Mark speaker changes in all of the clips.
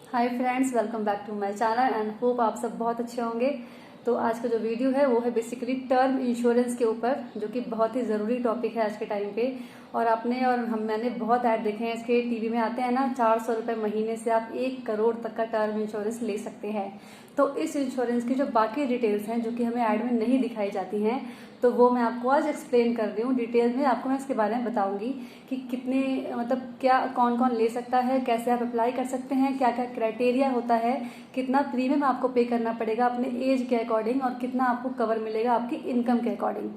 Speaker 1: Hi friends, welcome back to my channel and hope आप सब बहुत अच्छे होंगे। तो आज का जो वीडियो है वो है बेसिकली टर्म इंश्योरेंस के ऊपर, जो कि बहुत ही ज़रूरी टॉपिक है आज के टाइम पे। और आपने और मैंने बहुत ऐड देखे हैं इसके, टीवी में आते हैं ना। 400 रुपये महीने से आप 1 करोड़ तक का टर्म इंश्योरेंस ले सकते हैं। तो इस इंश्योरेंस की जो बाकी डिटेल्स हैं जो कि हमें ऐड में नहीं दिखाई जाती हैं, तो वो मैं आपको आज एक्सप्लेन कर रही हूँ डिटेल में। आपको मैं इसके बारे में बताऊंगी कि कितने मतलब क्या कौन कौन ले सकता है, कैसे आप अप्लाई कर सकते हैं, क्या क्या क्राइटेरिया होता है, कितना प्रीमियम आपको पे करना पड़ेगा अपने एज के अकॉर्डिंग, और कितना आपको कवर मिलेगा आपकी इनकम के अकॉर्डिंग।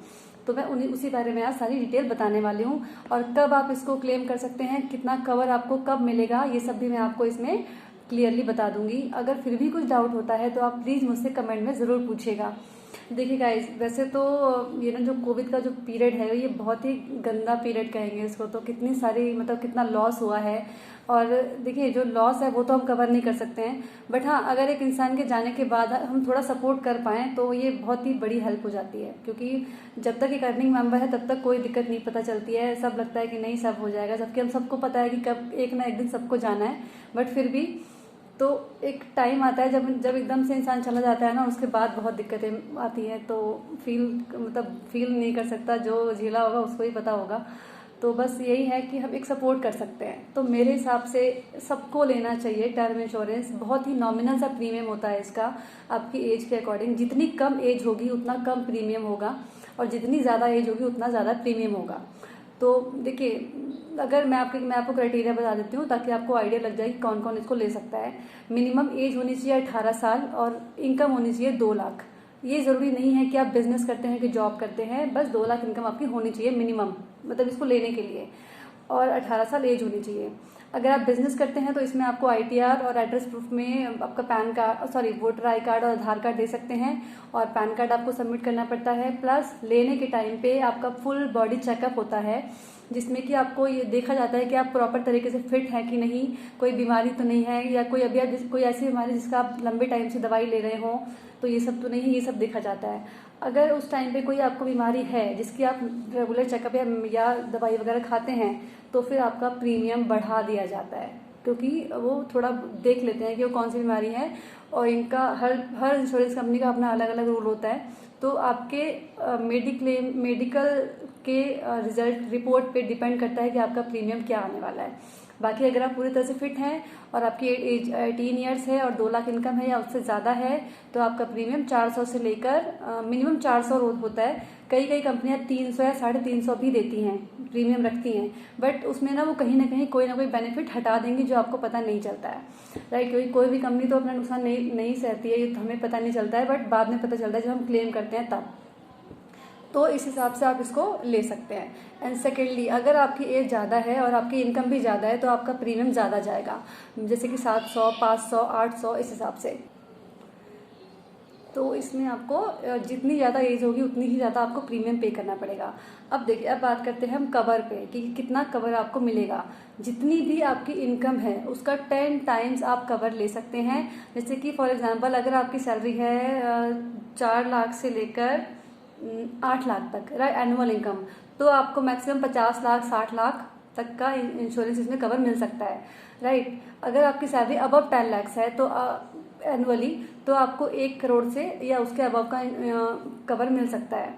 Speaker 1: तो मैं उसी बारे में आज सारी डिटेल बताने वाली हूँ। और कब आप इसको क्लेम कर सकते हैं, कितना कवर आपको कब मिलेगा, ये सब भी मैं आपको इसमें क्लियरली बता दूंगी। अगर फिर भी कुछ डाउट होता है तो आप प्लीज़ मुझसे कमेंट में ज़रूर पूछिएगा। देखिए गाइस, वैसे तो ये ना जो कोविड का जो पीरियड है ये बहुत ही गंदा पीरियड कहेंगे इसको। तो कितनी सारी मतलब कितना लॉस हुआ है। और देखिए, जो लॉस है वो तो हम कवर नहीं कर सकते हैं, बट हाँ, अगर एक इंसान के जाने के बाद हम थोड़ा सपोर्ट कर पाएँ तो ये बहुत ही बड़ी हेल्प हो जाती है। क्योंकि जब तक एक अर्निंग मेंबर है तब तक कोई दिक्कत नहीं पता चलती है। सब लगता है कि नहीं सब हो जाएगा, जबकि हम सबको पता है कि कब एक ना एक दिन सबको जाना है। बट फिर भी तो एक टाइम आता है जब एकदम से इंसान चला जाता है ना, उसके बाद बहुत दिक्कतें आती हैं। तो फील नहीं कर सकता, जो झेला होगा उसको ही पता होगा। तो बस यही है कि हम एक सपोर्ट कर सकते हैं। तो मेरे हिसाब से सबको लेना चाहिए टर्म इंश्योरेंस। बहुत ही नॉमिनल सा प्रीमियम होता है इसका, आपकी एज के अकॉर्डिंग। जितनी कम एज होगी उतना कम प्रीमियम होगा, और जितनी ज़्यादा एज होगी उतना ज़्यादा प्रीमियम होगा। तो देखिए, अगर मैं आपको क्राइटेरिया बता देती हूँ ताकि आपको आइडिया लग जाए कि कौन कौन इसको ले सकता है। मिनिमम एज होनी चाहिए 18 साल, और इनकम होनी चाहिए 2 लाख। ये ज़रूरी नहीं है कि आप बिजनेस करते हैं कि जॉब करते हैं, बस 2 लाख इनकम आपकी होनी चाहिए मिनिमम, मतलब इसको लेने के लिए। और 18 साल एज होनी चाहिए। अगर आप बिजनेस करते हैं तो इसमें आपको आईटीआर और एड्रेस प्रूफ में आपका pan card, sorry, voter I card और आधार कार्ड दे सकते हैं। और पैन कार्ड आपको सबमिट करना पड़ता है। प्लस लेने के टाइम पे आपका फुल बॉडी चेकअप होता है, जिसमें कि आपको ये देखा जाता है कि आप प्रॉपर तरीके से फिट हैं कि नहीं, कोई बीमारी तो नहीं है, या कोई अभी कोई ऐसी बीमारी जिसका आप लंबे टाइम से दवाई ले रहे हो तो ये सब तो नहीं है। ये सब देखा जाता है। अगर उस टाइम पे कोई आपको बीमारी है जिसकी आप रेगुलर चेकअप या दवाई वगैरह खाते हैं, तो फिर आपका प्रीमियम बढ़ा दिया जाता है। क्योंकि वो थोड़ा देख लेते हैं कि वो कौन सी बीमारी है, और इनका हर इंश्योरेंस कंपनी का अपना अलग अलग रूल होता है। तो आपके मेडिकल के रिजल्ट रिपोर्ट पे डिपेंड करता है कि आपका प्रीमियम क्या आने वाला है। बाकी अगर आप पूरी तरह से फिट हैं और आपकी एज 18 ईयर्स है और 2 लाख इनकम है या उससे ज़्यादा है, तो आपका प्रीमियम 400 से लेकर मिनिमम 400 होता है। कई कई कंपनियां 300 या 350 भी देती हैं, प्रीमियम रखती हैं। बट उसमें ना वो कहीं ना कोई बेनिफिट हटा देंगी जो आपको पता नहीं चलता है, राइट। क्योंकि कोई भी कंपनी तो अपना नुकसान नहीं सहती है, ये तो हमें पता नहीं चलता है, बट बाद में पता चलता है जब हम क्लेम करते हैं तब। तो इस हिसाब से आप इसको ले सकते हैं। एंड सेकेंडली, अगर आपकी एज ज़्यादा है और आपकी इनकम भी ज़्यादा है तो आपका प्रीमियम ज़्यादा जाएगा, जैसे कि 700, 500, 800 इस हिसाब से। तो इसमें आपको जितनी ज़्यादा एज होगी उतनी ही ज़्यादा आपको प्रीमियम पे करना पड़ेगा। अब देखिए, अब बात करते हैं हम कवर पे कि कितना कवर आपको मिलेगा। जितनी भी आपकी इनकम है उसका 10 टाइम्स आप कवर ले सकते हैं। जैसे कि फॉर एग्जांपल, अगर आपकी सैलरी है 4 लाख से लेकर 8 लाख तक, राइट, एनुअल इनकम, तो आपको मैक्सिमम 50 लाख 60 लाख तक का इंश्योरेंस इसमें कवर मिल सकता है, राइट। अगर आपकी सैलरी अबव 10 लाख है तो एनुअली, तो आपको 1 करोड़ से या उसके अबव का कवर मिल सकता है।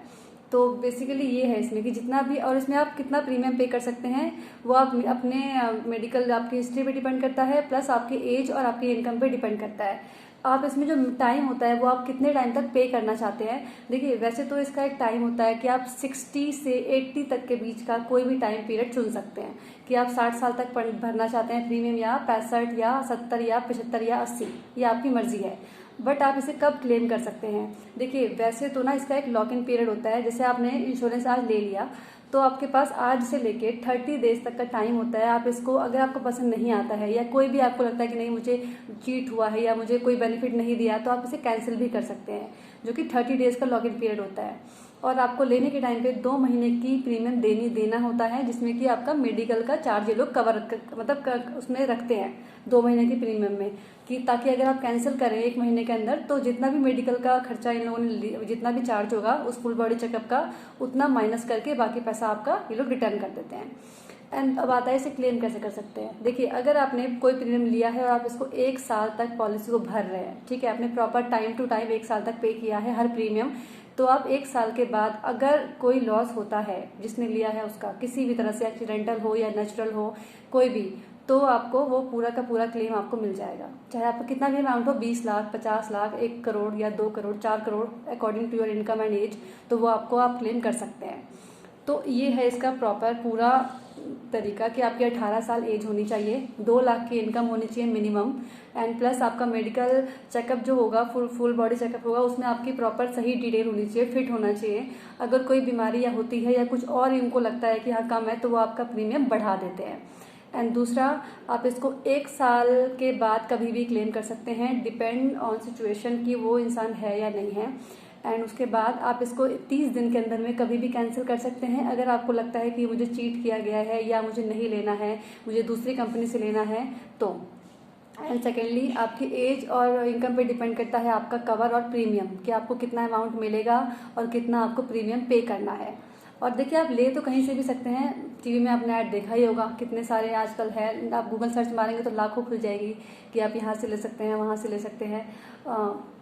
Speaker 1: तो बेसिकली ये है इसमें कि जितना भी, और इसमें आप कितना प्रीमियम पे कर सकते हैं वो आप अपने मेडिकल आपकी हिस्ट्री पे डिपेंड करता है, प्लस आपकी एज और आपकी इनकम पे डिपेंड करता है। आप इसमें जो टाइम होता है वो आप कितने टाइम तक पे करना चाहते हैं। देखिए, वैसे तो इसका एक टाइम होता है कि आप 60 से 80 तक के बीच का कोई भी टाइम पीरियड चुन सकते हैं कि आप 60 साल तक भरना चाहते हैं प्रीमियम, या 65 या 70 या 75 या 80, ये आपकी मर्जी है। बट आप इसे कब क्लेम कर सकते हैं? देखिए, वैसे तो ना इसका एक लॉक इन पीरियड होता है। जैसे आपने इंश्योरेंस आज ले लिया तो आपके पास आज से लेके 30 डेज तक का टाइम होता है। आप इसको, अगर आपको पसंद नहीं आता है या कोई भी आपको लगता है कि नहीं मुझे चीट हुआ है या मुझे कोई बेनिफिट नहीं दिया, तो आप इसे कैंसिल भी कर सकते हैं, जो कि 30 डेज का लॉक इन पीरियड होता है। और आपको लेने के टाइम पे 2 महीने की प्रीमियम देना होता है, जिसमें कि आपका मेडिकल का चार्ज ये लोग कवर उसमें रखते हैं 2 महीने की प्रीमियम में, कि ताकि अगर आप कैंसिल करें 1 महीने के अंदर तो जितना भी मेडिकल का खर्चा इन लोगों ने, जितना भी चार्ज होगा उस फुल बॉडी चेकअप का, उतना माइनस करके बाकी पैसा आपका ये लोग रिटर्न कर देते हैं। एंड अब आता है इसे क्लेम कैसे कर सकते हैं। देखिए, अगर आपने कोई प्रीमियम लिया है और आप इसको 1 साल तक पॉलिसी को भर रहे हैं, ठीक है, आपने प्रॉपर टाइम टू टाइम 1 साल तक पे किया है हर प्रीमियम, तो आप 1 साल के बाद अगर कोई लॉस होता है जिसने लिया है उसका, किसी भी तरह से एक्सीडेंटल हो या नेचुरल हो कोई भी, तो आपको वो पूरा का पूरा क्लेम आपको मिल जाएगा। चाहे आपका कितना भी अमाउंट हो, 20 लाख, 50 लाख, 1 करोड़ या 2 crore, 4 crore, according to your income and age, तो वो आपको आप क्लेम कर सकते हैं। तो ये है इसका प्रॉपर पूरा तरीका कि आपकी 18 साल एज होनी चाहिए, 2 लाख की इनकम होनी चाहिए मिनिमम, एंड प्लस आपका मेडिकल चेकअप जो होगा, फुल बॉडी चेकअप होगा, उसमें आपकी प्रॉपर सही डिटेल होनी चाहिए, फिट होना चाहिए। अगर कोई बीमारी या होती है या कुछ और इनको लगता है कि हाँ कम है, तो वो आपका प्रीमियम बढ़ा देते हैं। एंड दूसरा, आप इसको 1 साल के बाद कभी भी क्लेम कर सकते हैं, डिपेंड ऑन सिचुएशन कि वो इंसान है या नहीं है। एंड उसके बाद आप इसको 30 दिन के अंदर में कभी भी कैंसिल कर सकते हैं अगर आपको लगता है कि मुझे चीट किया गया है या मुझे नहीं लेना है, मुझे दूसरी कंपनी से लेना है तो। एंड सेकेंडली, आपकी एज और इनकम पे डिपेंड करता है आपका कवर और प्रीमियम, कि आपको कितना अमाउंट मिलेगा और कितना आपको प्रीमियम पे करना है। और देखिए, आप ले तो कहीं से भी सकते हैं, टीवी में आपने ऐड देखा ही होगा, कितने सारे आजकल है, आप गूगल सर्च मारेंगे तो लाखों खुल जाएगी कि आप यहाँ से ले सकते हैं, वहाँ से ले सकते हैं।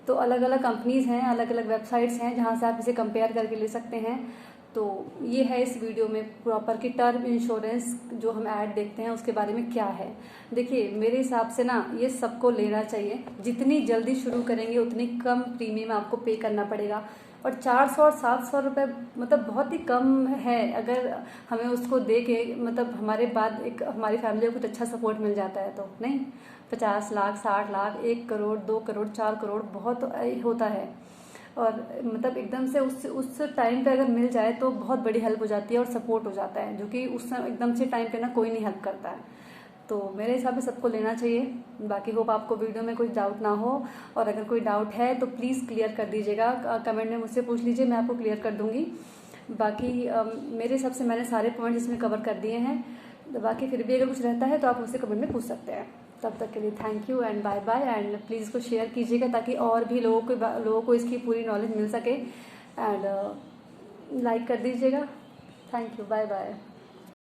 Speaker 1: तो अलग अलग कंपनीज़ हैं, अलग अलग वेबसाइट्स हैं जहाँ से आप इसे कंपेयर करके ले सकते हैं। तो ये है इस वीडियो में प्रॉपर कि टर्म इंश्योरेंस जो हम ऐड देखते हैं उसके बारे में क्या है। देखिए, मेरे हिसाब से ना ये सबको लेना चाहिए, जितनी जल्दी शुरू करेंगे उतनी कम प्रीमियम आपको पे करना पड़ेगा। और 400 और 700 रुपये मतलब बहुत ही कम है, अगर हमें उसको दे के मतलब हमारे बाद एक हमारी फैमिली को कुछ अच्छा सपोर्ट मिल जाता है तो नहीं। 50 लाख, 60 लाख, 1 करोड़, 2 करोड़, 4 करोड़ बहुत होता है। और मतलब एकदम से उस टाइम पे अगर मिल जाए तो बहुत बड़ी हेल्प हो जाती है और सपोर्ट हो जाता है, जो कि उस एकदम से टाइम पे ना कोई नहीं हेल्प करता है। तो मेरे हिसाब से सबको लेना चाहिए। बाकी होप आपको वीडियो में कुछ डाउट ना हो, और अगर कोई डाउट है तो प्लीज़ क्लियर कर दीजिएगा, कमेंट में मुझसे पूछ लीजिए, मैं आपको क्लियर कर दूंगी। बाकी मेरे हिसाब से मैंने सारे पॉइंट इसमें कवर कर दिए हैं। बाकी फिर भी अगर कुछ रहता है तो आप मुझसे कमेंट में पूछ सकते हैं। तब तक के लिए thank you and bye bye. And please इसको शेयर कीजिएगा ताकि और भी लोगों को इसकी पूरी नॉलेज मिल सके। एंड लाइक कर दीजिएगा। Thank you, bye bye.